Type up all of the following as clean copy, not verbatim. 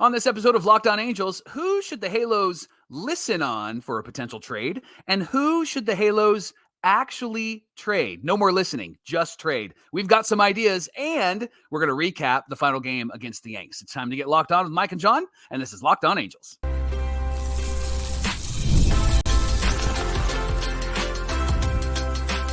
On this episode of Locked On Angels, who should the Halos listen on for a potential trade? And who should the Halos actually trade? No more listening, just trade. We've got some ideas, and we're going to recap the final game against the Yanks. It's time to get locked on with Mike and John, and this is Locked On Angels.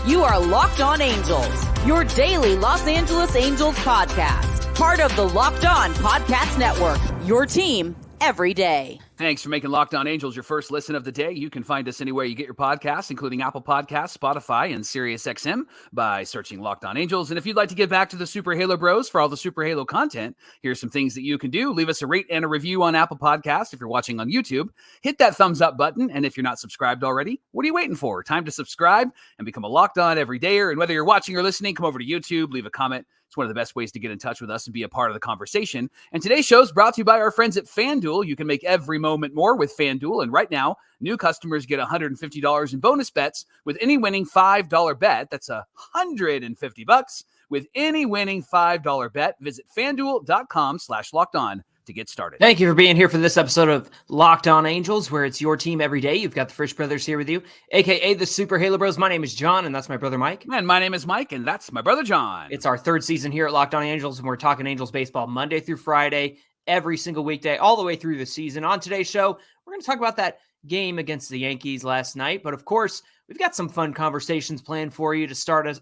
You are Locked On Angels, your daily Los Angeles Angels podcast. Part of the Locked On Podcast Network, your team every day. Thanks for making Locked On Angels your first listen of the day. You can find us anywhere you get your podcasts, including Apple Podcasts, Spotify, and SiriusXM by searching Locked On Angels. And if you'd like to get back to the Super Halo Bros for all the Super Halo content, here's some things that you can do. Leave us a rate and a review on Apple Podcasts if you're watching on YouTube. Hit that thumbs up button. And if you're not subscribed already, what are you waiting for? Time to subscribe and become a Locked On everydayer. And whether you're watching or listening, come over to YouTube, leave a comment. It's one of the best ways to get in touch with us and be a part of the conversation. And today's show is brought to you by our friends at FanDuel. You can make every moment more with FanDuel. And right now, new customers get $150 in bonus bets with any winning $5 bet. That's $150 with any winning $5 bet. Visit FanDuel.com/lockedon to get started. Thank you for being here for this episode of Locked On Angels, where it's your team every day. You've got the Frisch Brothers here with you, a.k.a. the Super Halo Bros. My name is John, and that's my brother Mike. And my name is Mike, and that's my brother John. It's our third season here at Locked On Angels, and we're talking Angels baseball Monday through Friday, every single weekday, all the way through the season. On today's show, we're going to talk about that game against the Yankees last night, but of course, we've got some fun conversations planned for you to start us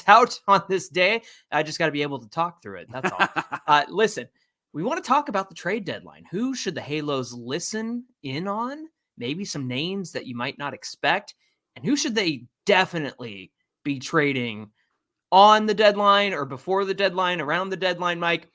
out on this day. I just got to be able to talk through it. That's all. Listen. We want to talk about the trade deadline. Who should the Halos listen in on? Maybe some names that you might not expect. And who should they definitely be trading on the deadline or before the deadline, around the deadline, Mike?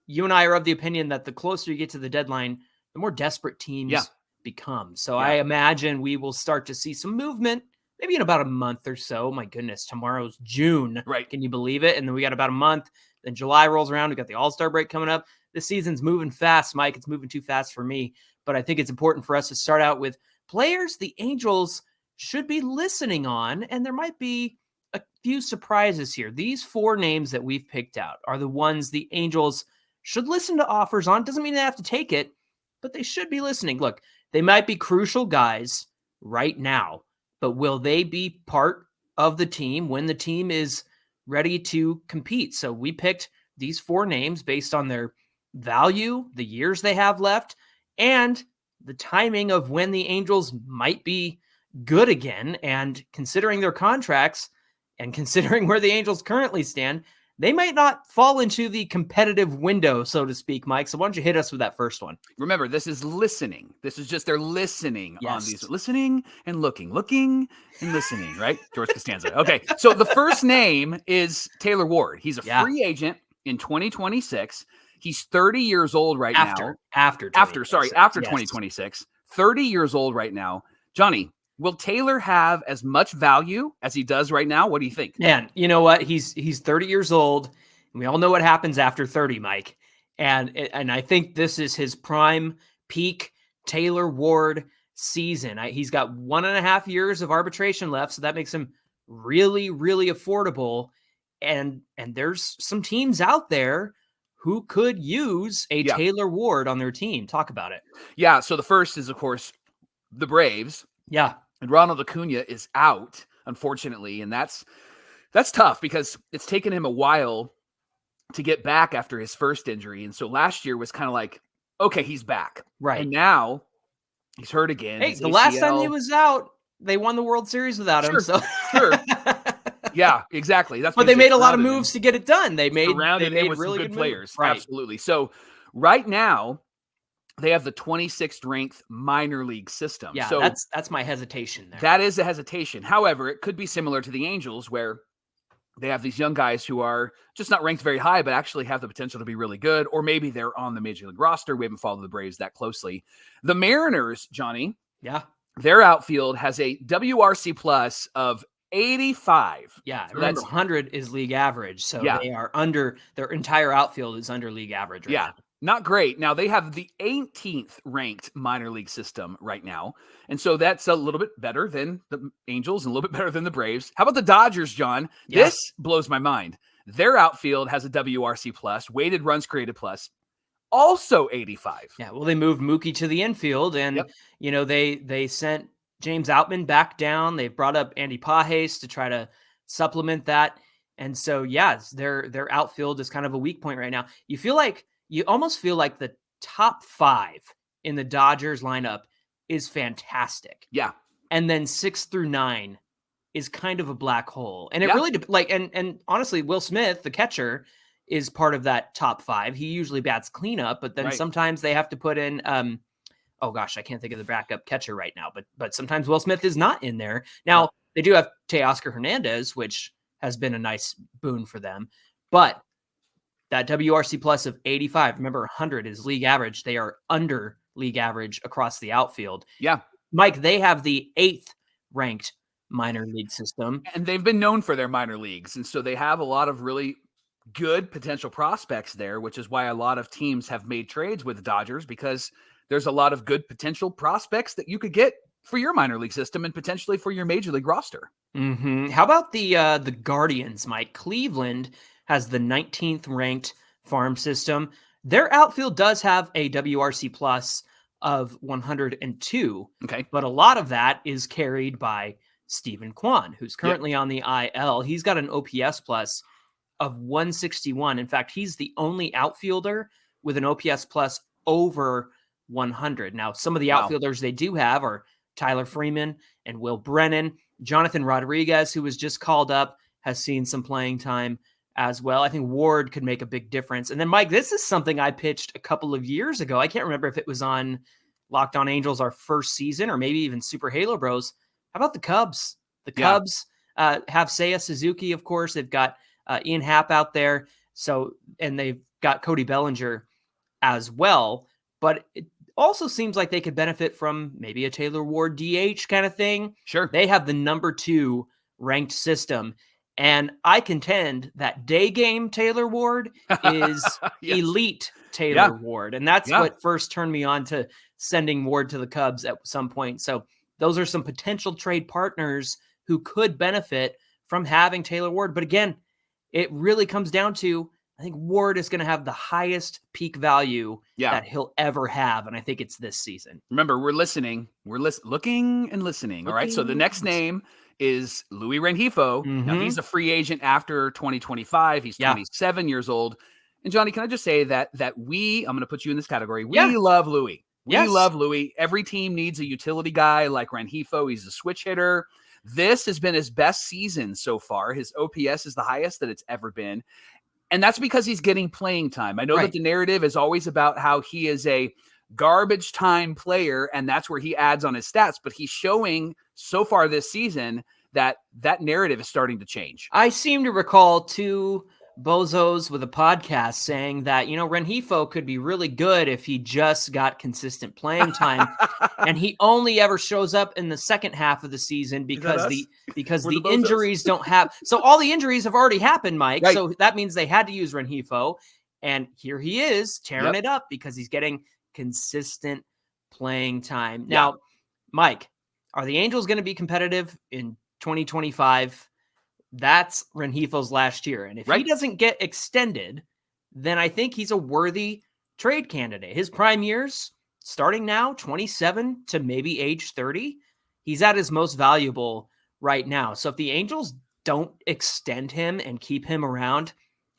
You and I are of the opinion that the closer you get to the deadline, the more desperate teams become. So I imagine we will start to see some movement maybe in about a month or so. My goodness, tomorrow's June. Right. Can you believe it? And then we got about a month. Then July rolls around. We got the All-Star break coming up. This season's moving fast, Mike. It's moving too fast for me. But I think it's important for us to start out with players the Angels should be listening on, and there might be a few surprises here. These four names that we've picked out are the ones the Angels should listen to offers on. Doesn't mean they have to take it, but they should be listening. Look, they might be crucial guys right now, but will they be part of the team when the team is ready to compete? So we picked these four names based on their value, the years they have left, and the timing of when the Angels might be good again. And considering their contracts and considering where the Angels currently stand, they might not fall into the competitive window, so to speak, Mike. So why don't you hit us with that first one? Remember, this is listening. This is just they're listening on these. Listening and looking and listening, right? George Costanza. Okay, so the first name is Taylor Ward. He's a free agent in 2026. He's 30 years old right now. After 2026. 30 years old right now. Johnny, will Taylor have as much value as he does right now? What do you think? Man, you know what? He's 30 years old. And we all know what happens after 30, Mike. And I think this is his prime peak Taylor Ward season. He's got 1.5 years of arbitration left, so that makes him really, really affordable. And there's some teams out there who could use a Taylor Ward on their team. Talk about it. Yeah, so the first is, of course, the Braves. Yeah. And Ronald Acuna is out, unfortunately, and that's tough because it's taken him a while to get back after his first injury. And so last year was kind of like, okay, he's back. Right. And now he's hurt again. Hey, the last time he was out, they won the World Series without him. So sure. Yeah, exactly. But they made a lot of moves to get it done. They made with really good players. Right. Absolutely. So right now they have the 26th ranked minor league system. Yeah, so that's my hesitation there. That is a hesitation. However, it could be similar to the Angels where they have these young guys who are just not ranked very high, but actually have the potential to be really good. Or maybe they're on the major league roster. We haven't followed the Braves that closely. The Mariners, Johnny. Yeah. Their outfield has a WRC plus of 85. Yeah, remember 100 is league average, so they are under, their entire outfield is under league average right now. Not great. Now, they have the 18th ranked minor league system right now, and so that's a little bit better than the Angels and a little bit better than the Braves. How about the Dodgers, John? Yeah. This blows my mind. Their outfield has a WRC plus, weighted runs created plus, also 85. Yeah, well, they moved Mookie to the infield, and Yep. they sent James Outman back down. They've brought up Andy Pages to try to supplement that, and so yes, their outfield is kind of a weak point right now. You almost feel like the top 5 in the Dodgers lineup is fantastic, Yeah. and then 6 through 9 is kind of a black hole, and it Yeah. really and honestly, Will Smith, the catcher, is part of that top 5. He usually bats cleanup, but then Right. sometimes they have to put in, oh gosh, I can't think of the backup catcher right now, but sometimes Will Smith is not in there. Now, they do have Teoscar Hernandez, which has been a nice boon for them, but that WRC plus of 85, remember 100 is league average. They are under league average across the outfield. Yeah. Mike, they have the 8th ranked minor league system. And they've been known for their minor leagues. And so they have a lot of really good potential prospects there, which is why a lot of teams have made trades with the Dodgers, because there's a lot of good potential prospects that you could get for your minor league system and potentially for your major league roster. Mm-hmm. How about the Guardians, Mike? Cleveland has the 19th ranked farm system. Their outfield does have a WRC plus of 102. Okay. But a lot of that is carried by Stephen Kwan, who's currently on the IL. He's got an OPS plus of 161. In fact, he's the only outfielder with an OPS plus over 100. Now, some of the outfielders they do have are Tyler Freeman and Will Brennan. Jonathan Rodriguez, who was just called up, has seen some playing time as well. I think Ward could make a big difference. And then, Mike, this is something I pitched a couple of years ago. I can't remember if it was on Locked On Angels our first season or maybe even Super Halo Bros. How about the Cubs? The Cubs have Seiya Suzuki, of course. They've got Ian Happ out there. And they've got Cody Bellinger as well. But it also seems like they could benefit from maybe a Taylor Ward DH kind of thing. Sure. They have the number 2 ranked system. And I contend that day game Taylor Ward is elite Taylor Ward. And that's what first turned me on to sending Ward to the Cubs at some point. So those are some potential trade partners who could benefit from having Taylor Ward. But again, it really comes down to, I think Ward is going to have the highest peak value that he'll ever have. And I think it's this season. Remember, we're listening. We're looking and listening. All right. So the next name is Lusi Rengifo. Mm-hmm. Now, he's a free agent after 2025. He's 27 years old. And Johnny, can I just say that I'm going to put you in this category. We love Lusi. We love Lusi. Every team needs a utility guy like Rengifo. He's a switch hitter. This has been his best season so far. His OPS is the highest that it's ever been. And that's because he's getting playing time. I know that the narrative is always about how he is a garbage time player, and that's where he adds on his stats. But he's showing so far this season that narrative is starting to change. I seem to recall 2 bozos with a podcast saying that, Rengifo could be really good if he just got consistent playing time. And he only ever shows up in the second half of the season because the injuries don't have. So all the injuries have already happened, Mike. Right. So that means they had to use Rengifo. And here he is tearing it up because he's getting consistent playing time. Now, Mike, are the Angels going to be competitive in 2025? That's Rengifo's last year. And if he doesn't get extended, then I think he's a worthy trade candidate. His prime years, starting now, 27 to maybe age 30, he's at his most valuable right now. So if the Angels don't extend him and keep him around,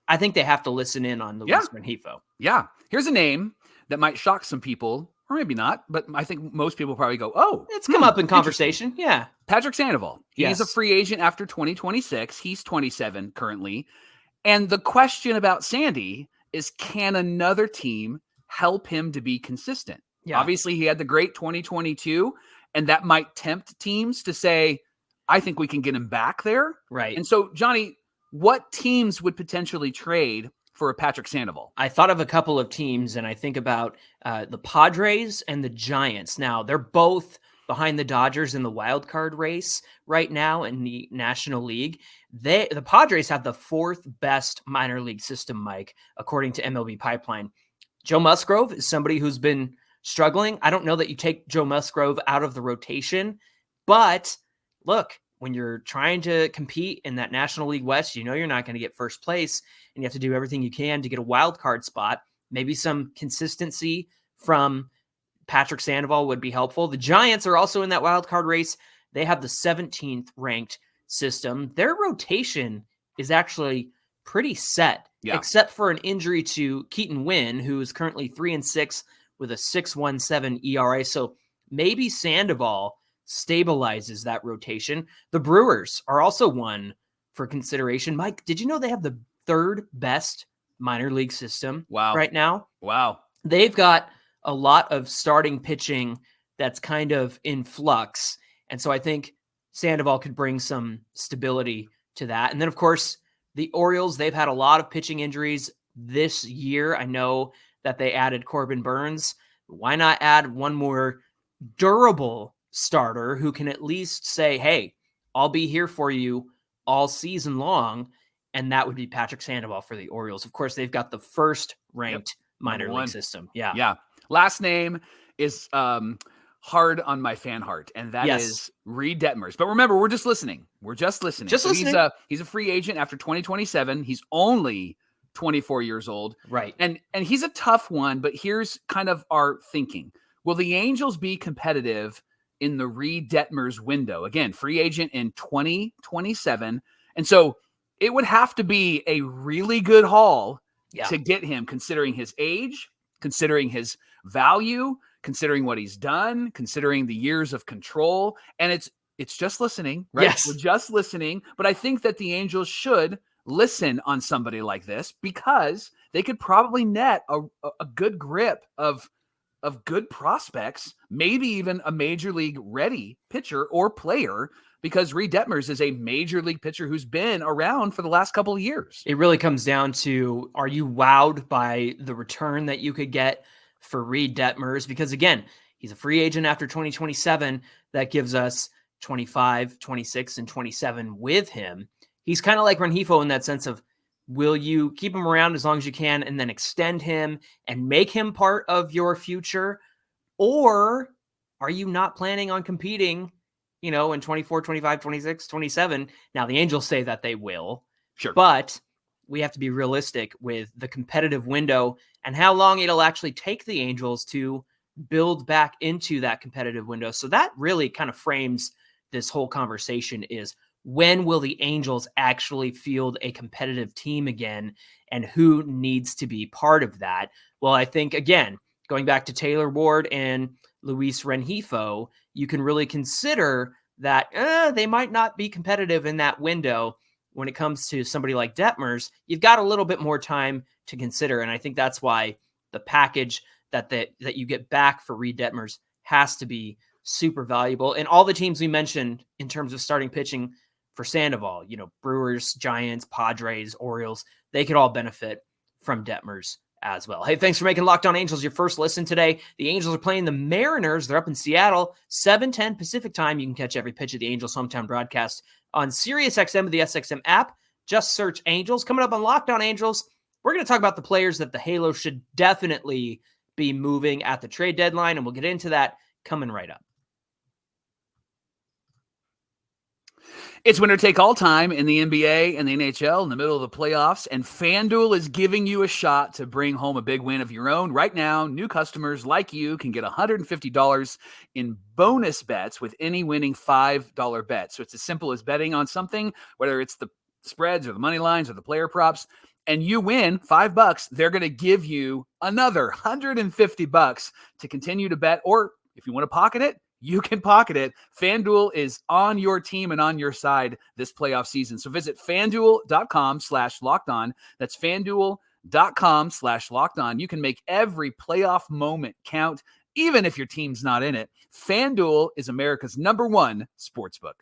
I think they have to listen in on Luis Rengifo. Yeah. Here's a name that might shock some people, or maybe not, but I think most people probably go, oh. It's come up in conversation. Yeah. Patrick Sandoval. He's a free agent after 2026. He's 27 currently. And the question about Sandy is, can another team help him to be consistent? Yeah. Obviously, he had the great 2022, and that might tempt teams to say, I think we can get him back there. Right. And so, Johnny, what teams would potentially trade for a Patrick Sandoval? I thought of a couple of teams, and I think about the Padres and the Giants. Now, they're both behind the Dodgers in the wild card race right now in the National League. The Padres have the 4th best minor league system, Mike, according to MLB Pipeline. Joe Musgrove is somebody who's been struggling. I don't know that you take Joe Musgrove out of the rotation, but look, when you're trying to compete in that National League West, you're not going to get first place, and you have to do everything you can to get a wild card spot. maybe some consistency from Patrick Sandoval would be helpful. The Giants are also in that wild card race. They have the 17th ranked system. Their rotation is actually pretty set, except for an injury to Keaton Wynn, who is currently 3-6 with a 6.17 ERA. So maybe Sandoval stabilizes that rotation. The Brewers are also one for consideration. Mike, did you know they have the third best minor league system right now? Wow. They've got a lot of starting pitching that's kind of in flux. And so I think Sandoval could bring some stability to that. And then, of course, the Orioles, they've had a lot of pitching injuries this year. I know that they added Corbin Burns. Why not add one more durable starter who can at least say, hey, I'll be here for you all season long? And that would be Patrick Sandoval for the Orioles. Of course, they've got the first ranked minor league system. Yeah. Last name is hard on my fan heart, and that is Reid Detmers. But remember, we're just listening. He's a free agent after 2027. He's only 24 years old. Right. And he's a tough one, but here's kind of our thinking. Will the Angels be competitive in the Reid Detmers window? Again, free agent in 2027. And so it would have to be a really good haul to get him, considering his age, considering his value, considering what he's done, considering the years of control. And it's just listening, right? Yes. We're just listening. But I think that the Angels should listen on somebody like this, because they could probably net a good grip of good prospects, maybe even a major league ready pitcher or player, because Reid Detmers is a major league pitcher who's been around for the last couple of years. It really comes down to, are you wowed by the return that you could get for Reid Detmers? Because again, he's a free agent after 2027. That gives us 25, 26, and 27 with him. He's kind of like Rengifo in that sense of, will you keep him around as long as you can and then extend him and make him part of your future? Or are you not planning on competing, in 24, 25, 26, 27? Now, the Angels say that they will. Sure. But we have to be realistic with the competitive window and how long it'll actually take the Angels to build back into that competitive window. So that really kind of frames this whole conversation is, when will the Angels actually field a competitive team again, and who needs to be part of that? Well, I think, again, going back to Taylor Ward and Lusi Rengifo, you can really consider that they might not be competitive in that window. When it comes to somebody like Detmers, you've got a little bit more time to consider. And I think that's why the package that you get back for Reid Detmers has to be super valuable. And all the teams we mentioned in terms of starting pitching for Sandoval, Brewers, Giants, Padres, Orioles, they could all benefit from Detmers as well. Hey, thanks for making Locked On Angels your first listen today. The Angels are playing the Mariners. They're up in Seattle, 7:10 Pacific time. You can catch every pitch of the Angels hometown broadcast on SiriusXM of the SXM app. Just search Angels. Coming up on Locked On Angels, we're going to talk about the players that the Halo should definitely be moving at the trade deadline, and we'll get into that coming right up. It's winner take all time in the NBA and the NHL in the middle of the playoffs, and FanDuel is giving you a shot to bring home a big win of your own. Right now, new customers like you can get $150 in bonus bets with any winning $5 bet. So it's as simple as betting on something, whether it's the spreads or the money lines or the player props, and you win $5, they're going to give you another $150 to continue to bet, or if you want to pocket it, you can pocket it. FanDuel is on your team and on your side this playoff season. So visit FanDuel.com/lockedon. That's FanDuel.com/lockedon. You can make every playoff moment count, even if your team's not in it. FanDuel is America's #1 sportsbook.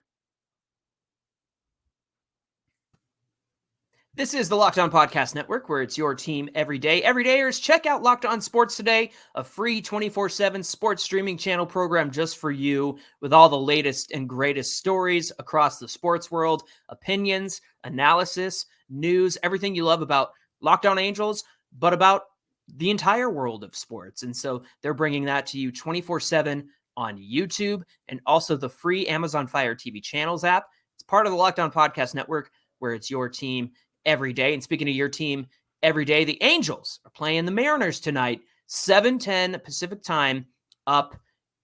This is the Locked On Podcast Network, where it's your team every day. Everydayers, check out Locked On Sports Today, a free 24/7 sports streaming channel program just for you, with all the latest and greatest stories across the sports world, opinions, analysis, news, everything you love about Locked On Angels, but about the entire world of sports. And so they're bringing that to you 24/7 on YouTube, and also the free Amazon Fire TV Channels app. It's part of the Locked On Podcast Network, where it's your team every day. And speaking of your team every day. The Angels are playing the Mariners tonight, 7:10 Pacific time up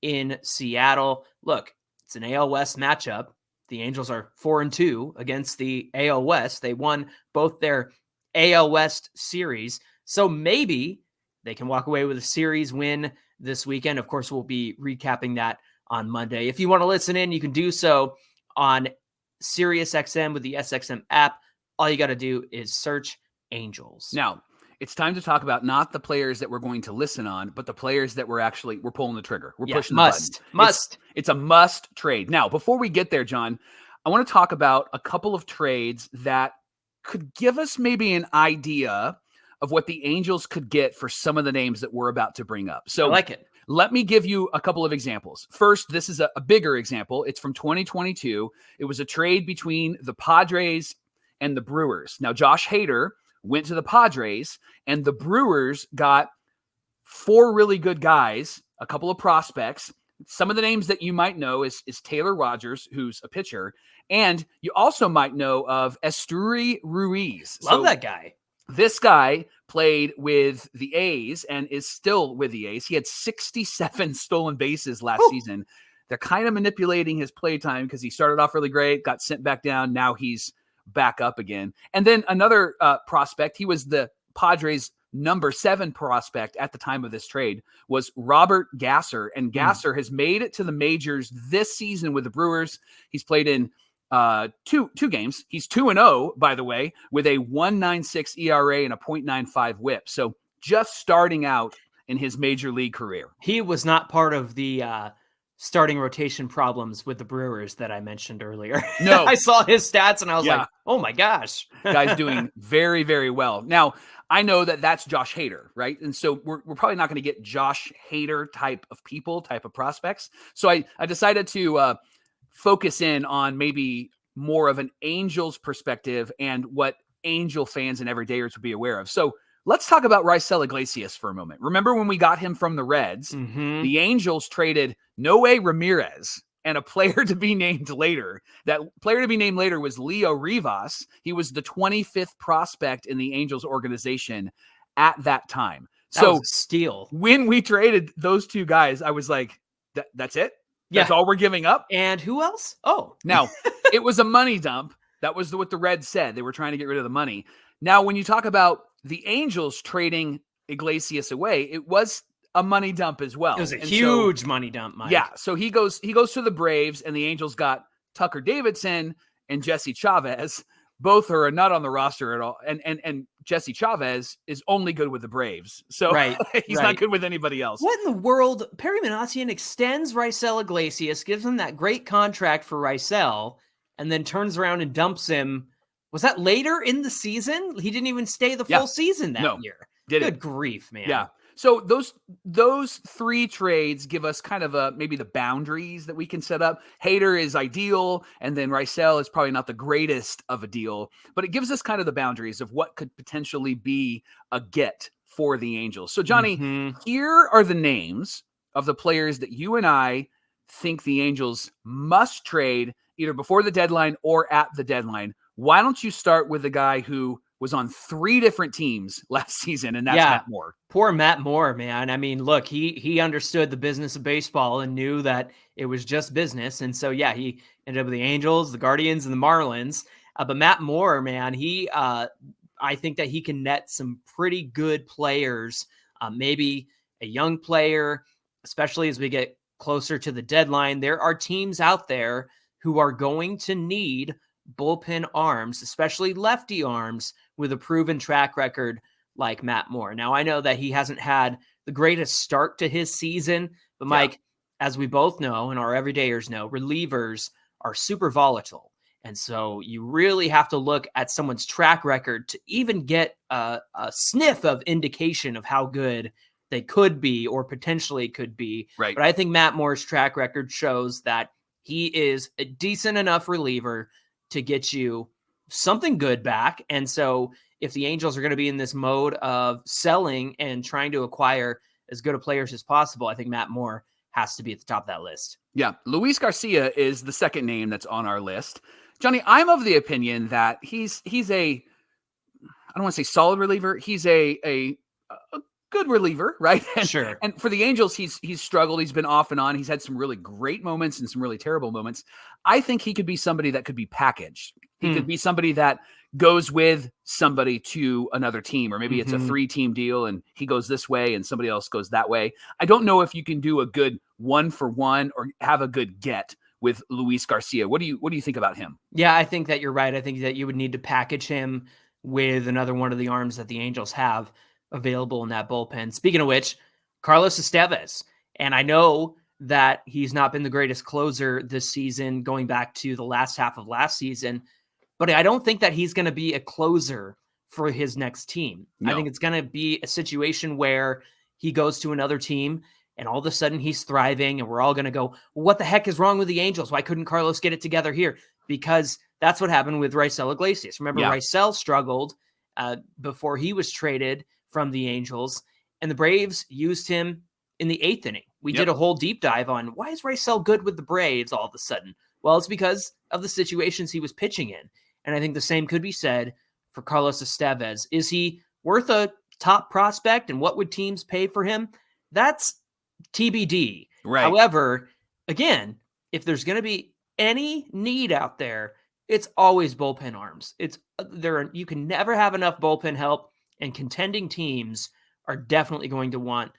in Seattle. Look, it's an AL West matchup. The Angels are 4-2 against the AL West. They won both their AL West series. So maybe they can walk away with a series win this weekend. Of course, we'll be recapping that on Monday. If you want to listen in, you can do so on SiriusXM with the SXM app. All you got to do is search Angels. Now, it's time to talk about not the players that we're going to listen on, but the players that we're pulling the trigger. We're pushing the button. It's a must trade. Now, before we get there, John, I want to talk about a couple of trades that could give us maybe an idea of what the Angels could get for some of the names that we're about to bring up. So I like it. Let me give you a couple of examples. First, this is a bigger example. It's from 2022. It was a trade between the Padres and the Brewers. Now, Josh Hader went to the Padres, and the Brewers got 4 really good guys, a couple of prospects. Some of the names that you might know is Taylor Rogers, who's a pitcher, and you also might know of Esteury Ruiz. Love that guy. This guy played with the A's and is still with the A's. He had 67 stolen bases last season. They're kind of manipulating his play time because he started off really great, got sent back down. Now he's back up again. And then another prospect, he was the Padres' number 7 prospect at the time of this trade, was Robert Gasser. And Gasser has made it to the majors this season with the Brewers. He's played in two games. He's 2-0, by the way, with a 1.96 ERA and a 0.95 WHIP. So just starting out in his major league career. He was not part of the starting rotation problems with the Brewers that I mentioned earlier. No. I saw his stats and I was like, oh my gosh. Guy's doing very, very well. Now, I know that that's Josh Hader, right? And so we're probably not going to get Josh Hader type of people, type of prospects. So I decided to focus in on maybe more of an Angels perspective and what Angel fans and everydayers would be aware of. So let's talk about Raisel Iglesias for a moment. Remember when we got him from the Reds, the Angels traded Noé Ramirez and a player to be named later. That player to be named later was Leo Rivas. He was the 25th prospect in the Angels organization at that time. That was a steal. When we traded those two guys, I was like, that's it? That's all we're giving up? And who else? Oh. Now, it was a money dump. That was what the Reds said. They were trying to get rid of the money. Now, when you talk about the Angels trading Iglesias away, it was a money dump as well. It was a huge money dump, Mike. Yeah, so he goes to the Braves, and the Angels got Tucker Davidson and Jesse Chavez. Both are not on the roster at all. And Jesse Chavez is only good with the Braves. So he's not good with anybody else. What in the world? Perry Minasian extends Raisel Iglesias, gives him that great contract for Raisel, and then turns around and dumps him. Was that later in the season? He didn't even stay the full season that year. Good grief, man. Yeah. So those 3 trades give us kind of maybe the boundaries that we can set up. Hader is ideal, and then Raisel is probably not the greatest of a deal, but it gives us kind of the boundaries of what could potentially be a get for the Angels. So Johnny, here are the names of the players that you and I think the Angels must trade either before the deadline or at the deadline. Why don't you start with the guy who was on 3 different teams last season, and that's Matt Moore. Poor Matt Moore, man. I mean, look, he understood the business of baseball and knew that it was just business. And so, he ended up with the Angels, the Guardians, and the Marlins. But Matt Moore, man, I think that he can net some pretty good players, maybe a young player, especially as we get closer to the deadline. There are teams out there who are going to need bullpen arms, especially lefty arms, with a proven track record like Matt Moore. Now, I know that he hasn't had the greatest start to his season, but Mike, as we both know and our everydayers know, relievers are super volatile. And so you really have to look at someone's track record to even get a sniff of indication of how good they could be or potentially could be. Right. But I think Matt Moore's track record shows that he is a decent enough reliever to get you something good back. And so if the Angels are going to be in this mode of selling and trying to acquire as good a players as possible, I think Matt Moore has to be at the top of that list. Yeah. Luis Garcia is the second name that's on our list. Johnny, I'm of the opinion that he's a I don't want to say solid reliever. He's a good reliever, right? Sure. And for the Angels, he's struggled. He's been off and on. He's had some really great moments and some really terrible moments. I think he could be somebody that could be packaged. He could be somebody that goes with somebody to another team, or maybe it's a 3-team deal and he goes this way and somebody else goes that way. I don't know if you can do a good 1-for-1 or have a good get with Luis Garcia. What do you think about him? Yeah, I think that you're right. I think that you would need to package him with another one of the arms that the Angels have available in that bullpen. Speaking of which, Carlos Estevez. And I know that he's not been the greatest closer this season, going back to the last half of last season, but I don't think that he's going to be a closer for his next team. No. I think it's going to be a situation where he goes to another team and all of a sudden he's thriving and we're all going to go, well, what the heck is wrong with the Angels? Why couldn't Carlos get it together here? Because that's what happened with Raisel Iglesias. Remember, Raisel struggled before he was traded from the Angels, and the Braves used him in the 8th inning. We did a whole deep dive on why is Raisel good with the Braves all of a sudden? Well, it's because of the situations he was pitching in. And I think the same could be said for Carlos Estevez. Is he worth a top prospect, and what would teams pay for him? That's TBD. Right. However, again, if there's going to be any need out there, it's always bullpen arms. You can never have enough bullpen help, and contending teams are definitely going to want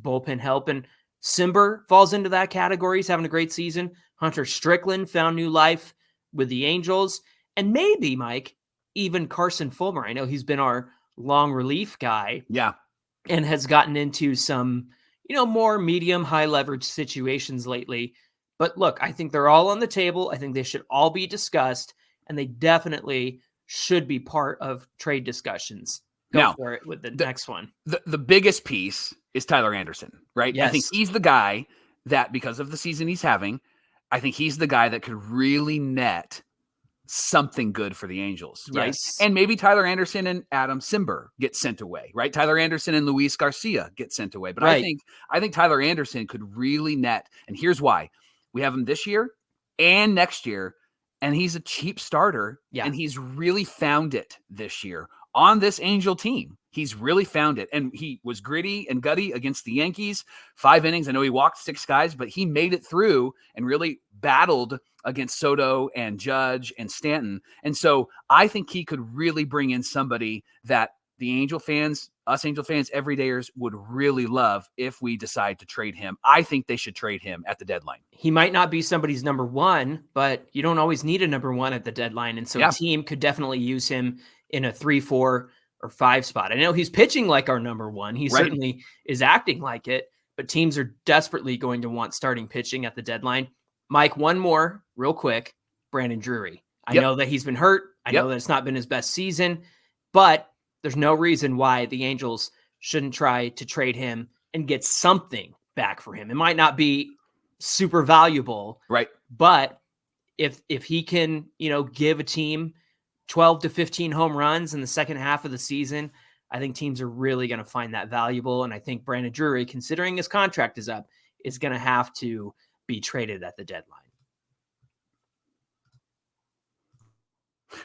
bullpen help. And Simber falls into that category. He's having a great season. Hunter Strickland found new life with the Angels. And maybe, Mike, even Carson Fulmer. I know he's been our long relief guy. Yeah. And has gotten into some, more medium, high leverage situations lately. But look, I think they're all on the table. I think they should all be discussed, and they definitely should be part of trade discussions. Go for it with the next one. The biggest piece is Tyler Anderson, right? Yes. I think he's the guy that, because of the season he's having, I think he's the guy that could really net something good for the Angels, right? Yes. And maybe Tyler Anderson and Adam Simber get sent away, right? Tyler Anderson and Luis Garcia get sent away. But I think Tyler Anderson could really net, and here's why. We have him this year and next year, and he's a cheap starter, and he's really found it this year on this Angel team. He's really found it, and he was gritty and gutty against the Yankees. 5 innings. I know he walked 6 guys, but he made it through and really battled against Soto and Judge and Stanton. And so I think he could really bring in somebody that the Angel fans, us Angel fans, everydayers would really love if we decide to trade him. I think they should trade him at the deadline. He might not be somebody's number one, but you don't always need a number one at the deadline. And so a team could definitely use him in a 3, 4, or 5 spot. I know he's pitching like our number one. He certainly is acting like it, but teams are desperately going to want starting pitching at the deadline. Mike, one more real quick, Brandon Drury. I know that he's been hurt. I know that it's not been his best season, but there's no reason why the Angels shouldn't try to trade him and get something back for him. It might not be super valuable, right? But if he can, give a team 12 to 15 home runs in the second half of the season, I think teams are really going to find that valuable. And I think Brandon Drury, considering his contract is up, is going to have to be traded at the deadline.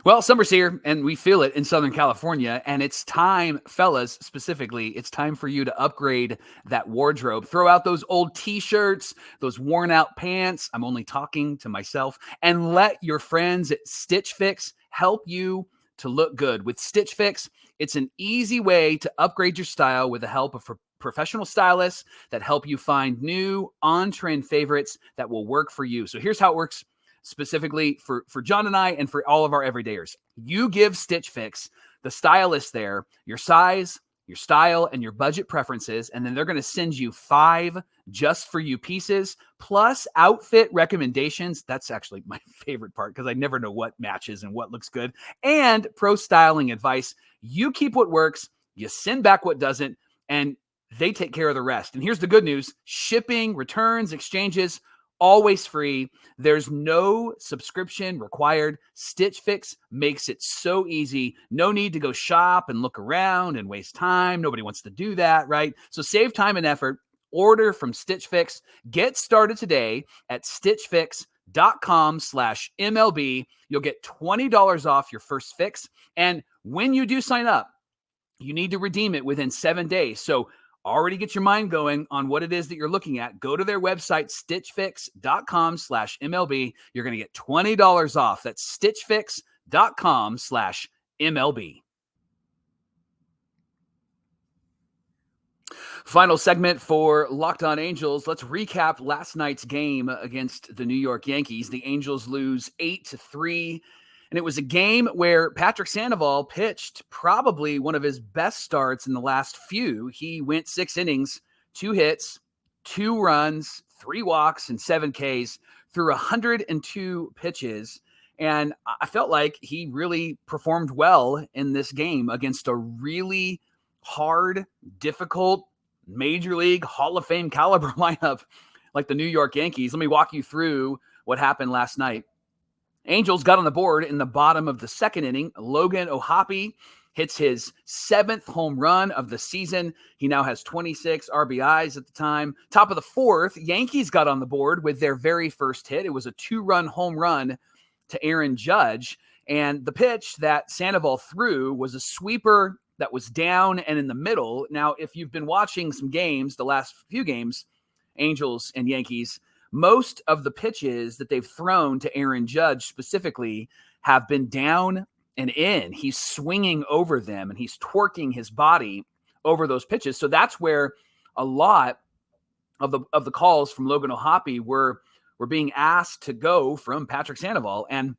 Well, summer's here, and we feel it in Southern California, and it's time, fellas, specifically, it's time for you to upgrade that wardrobe. Throw out those old T-shirts, those worn-out pants. I'm only talking to myself. And let your friends at Stitch Fix help you to look good. With Stitch Fix, it's an easy way to upgrade your style with the help of professional stylists that help you find new, on-trend favorites that will work for you. So here's how it works specifically for John and I and for all of our everydayers. You give Stitch Fix, the stylist there, your size, your style, and your budget preferences, and then they're going to send you 5 just for you pieces, plus outfit recommendations. That's actually my favorite part because I never know what matches and what looks good. And pro styling advice. You keep what works, you send back what doesn't, and they take care of the rest. And here's the good news. Shipping, returns, exchanges, always free. There's no subscription required. Stitch Fix makes it so easy. No need to go shop and look around and waste time. Nobody wants to do that, right? So save time and effort. Order from Stitch Fix. Get started today at stitchfix.com. stitchfix.com/MLB. You'll get $20 off your first fix. And when you do sign up, you need to redeem it within 7 days. So already get your mind going on what it is that you're looking at. Go to their website, stitchfix.com/MLB. You're going to get $20 off. That's stitchfix.com/MLB. Final segment for Locked On Angels. Let's recap last night's game against the New York Yankees. The Angels lose 8-3. And it was a game where Patrick Sandoval pitched probably one of his best starts in the last few. He went 6 innings, 2 hits, 2 runs, 3 walks, and 7 Ks through 102 pitches. And I felt like he really performed well in this game against a really hard, difficult, Major League Hall of Fame caliber lineup like the New York Yankees. Let me walk you through what happened last night. Angels got on the board in the bottom of the second inning. Logan O'Hoppe hits his 7th home run of the season. He now has 26 RBIs at the time. Top of the 4th, Yankees got on the board with their very first hit. It was a 2-run home run to Aaron Judge. And the pitch that Sandoval threw was a sweeper that was down and in the middle. Now, if you've been watching some games, the last few games, Angels and Yankees, most of the pitches that they've thrown to Aaron Judge specifically have been down and in. He's swinging over them and he's twerking his body over those pitches. So that's where a lot of the calls from Logan O'Hoppe were being asked to go from Patrick Sandoval, and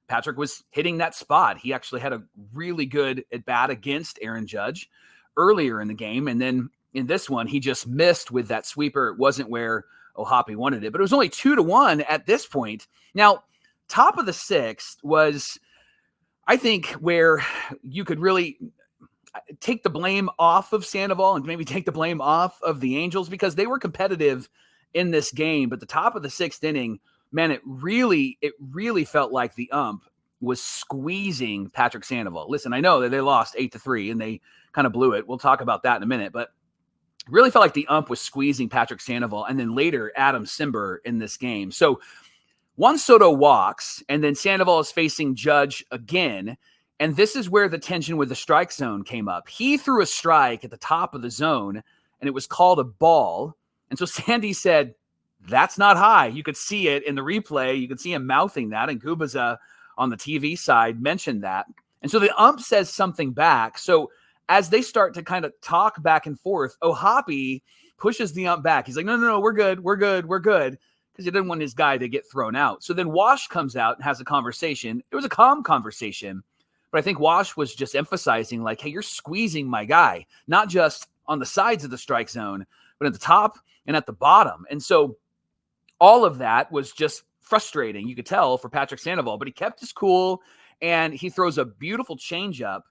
Patrick was hitting that spot. He actually had a really good at bat against Aaron Judge earlier in the game. And then in this one, he just missed with that sweeper. It wasn't where O'Hoppe wanted it, but it was only 2-1 at this point. Now, top of the 6th was, I think, where you could really take the blame off of Sandoval and maybe take the blame off of the Angels because they were competitive in this game. But the top of the 6th inning, man, it really felt like the ump was squeezing Patrick Sandoval. Listen, I know that they lost 8-3 and they kind of blew it. We'll talk about that in a minute, but it really felt like the ump was squeezing Patrick Sandoval and then later Adam Cimber in this game. So Juan Soto walks and then Sandoval is facing Judge again. And this is where the tension with the strike zone came up. He threw a strike at the top of the zone and it was called a ball. And so Sandy said, "That's not high." You could see it in the replay. You could see him mouthing that. And Gubaza on the TV side mentioned that. And so the ump says something back. So as they start to kind of talk back and forth, O'Hoppe pushes the ump back. He's like, no, we're good. Because he didn't want his guy to get thrown out. So then Wash comes out and has a conversation. It was a calm conversation. But I think Wash was just emphasizing like, hey, you're squeezing my guy, not just on the sides of the strike zone, but at the top and at the bottom. And so all of that was just frustrating, you could tell, for Patrick Sandoval, but he kept his cool and he throws a beautiful changeup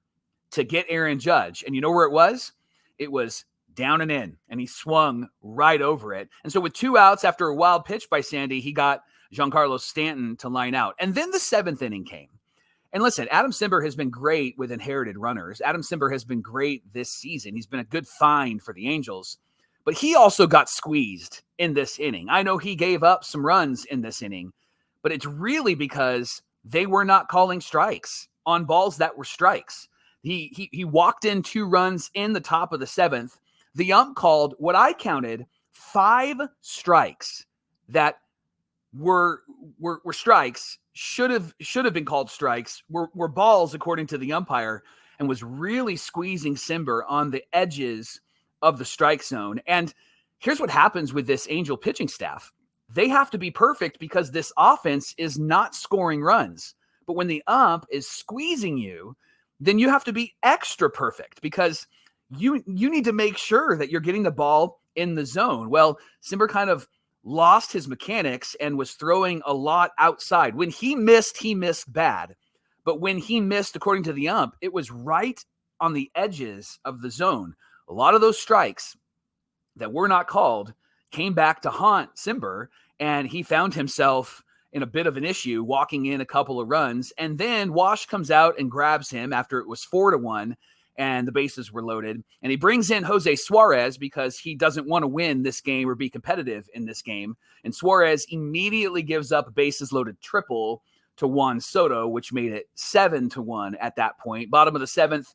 to get Aaron Judge. And you know where it was? It was down and in, and he swung right over it. And so with 2 outs after a wild pitch by Sandy, he got Giancarlo Stanton to line out. And then the 7th inning came. And listen, Adam Cimber has been great with inherited runners. Adam Cimber has been great this season. He's been a good find for the Angels. But he also got squeezed in this inning. I know he gave up some runs in this inning, but it's really because they were not calling strikes on balls that were strikes. He walked in 2 runs in the top of the 7th. The ump called what I counted 5 strikes that were strikes, should have been called strikes, were balls according to the umpire, and was really squeezing Cimber on the edges of the strike zone. And here's what happens with this Angel pitching staff. They have to be perfect because this offense is not scoring runs. But when the ump is squeezing you, then you have to be extra perfect because you need to make sure that you're getting the ball in the zone. Well, Cimber kind of lost his mechanics and was throwing a lot outside. When he missed bad. But when he missed, according to the ump, it was right on the edges of the zone. A lot of those strikes that were not called came back to haunt Cimber, and he found himself in a bit of an issue, walking in a couple of runs. And then Wash comes out and grabs him after it was 4-1. and the bases were loaded. And he brings in Jose Suarez because he doesn't want to win this game or be competitive in this game. And Suarez immediately gives up a bases loaded triple to Juan Soto, which made it 7-1 at that point. Bottom of the seventh,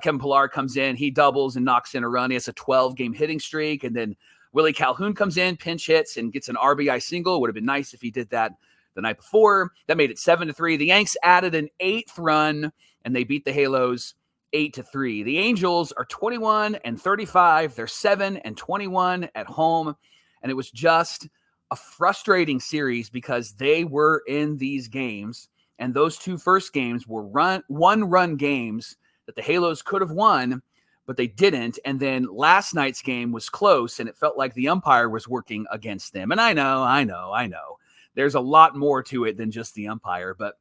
Kevin Pillar comes in. He doubles and knocks in a run. He has a 12-game hitting streak. And then Willie Calhoun comes in, pinch hits, and gets an RBI single. Would have been nice if he did that the night before. That made it 7-3. The Yanks added an 8th run, and they beat the Halos 8-3. The Angels are 21-35. They're 7-21 at home. And it was just a frustrating series because they were in these games. And those two first games were one-run games that the Halos could have won, but they didn't. And then last night's game was close, and it felt like the umpire was working against them. And I know. There's a lot more to it than just the umpire. But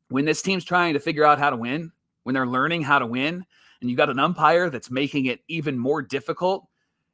when this team's trying to figure out how to win, when they're learning how to win, and you got an umpire that's making it even more difficult,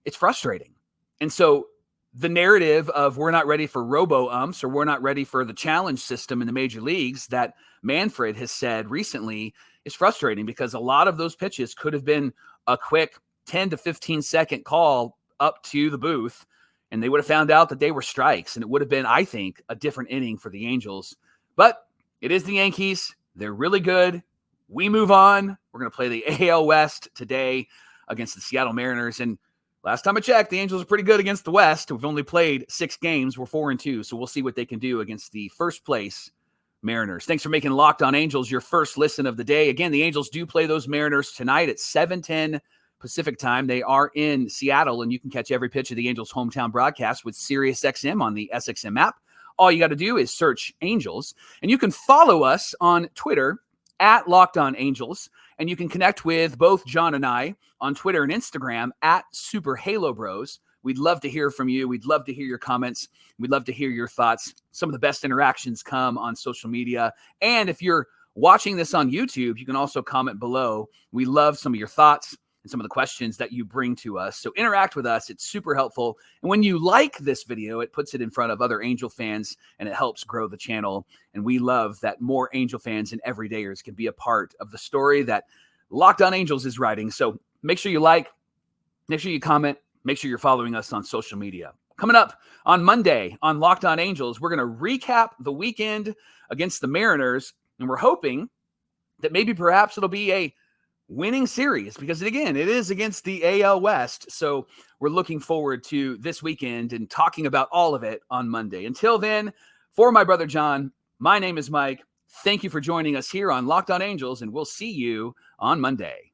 it's frustrating. And so the narrative of we're not ready for robo-umps or we're not ready for the challenge system in the major leagues that Manfred has said recently is frustrating because a lot of those pitches could have been a quick 10 to 15 second call up to the booth, and they would have found out that they were strikes, and it would have been, I think, a different inning for the Angels. But it is the Yankees. They're really good. We move on. We're going to play the AL West today against the Seattle Mariners. And last time I checked, the Angels are pretty good against the West. We've only played 6 games. We're 4-2, so we'll see what they can do against the first place Mariners. Thanks for making Locked On Angels your first listen of the day. Again, the Angels do play those Mariners tonight at 7:10 Pacific time. They are in Seattle, and you can catch every pitch of the Angels' hometown broadcast with SiriusXM on the SXM app. All you got to do is search Angels, and you can follow us on Twitter at Locked On Angels, and you can connect with both John and I on Twitter and Instagram at Super Halo Bros. We'd love to hear from you. We'd love to hear your comments. We'd love to hear your thoughts. Some of the best interactions come on social media. And if you're watching this on YouTube, you can also comment below. We love some of your thoughts and some of the questions that you bring to us. So interact with us. It's super helpful. And when you like this video, it puts it in front of other Angel fans, and it helps grow the channel. And we love that more Angel fans and everydayers can be a part of the story that Locked On Angels is writing. So make sure you like, make sure you comment, make sure you're following us on social media. Coming up on Monday on Locked On Angels, we're going to recap the weekend against the Mariners, and we're hoping that maybe perhaps it'll be a winning series because, again, it is against the AL West. So we're looking forward to this weekend and talking about all of it on Monday. Until then, for my brother John, my name is Mike. Thank you for joining us here on Locked On Angels, and we'll see you on Monday.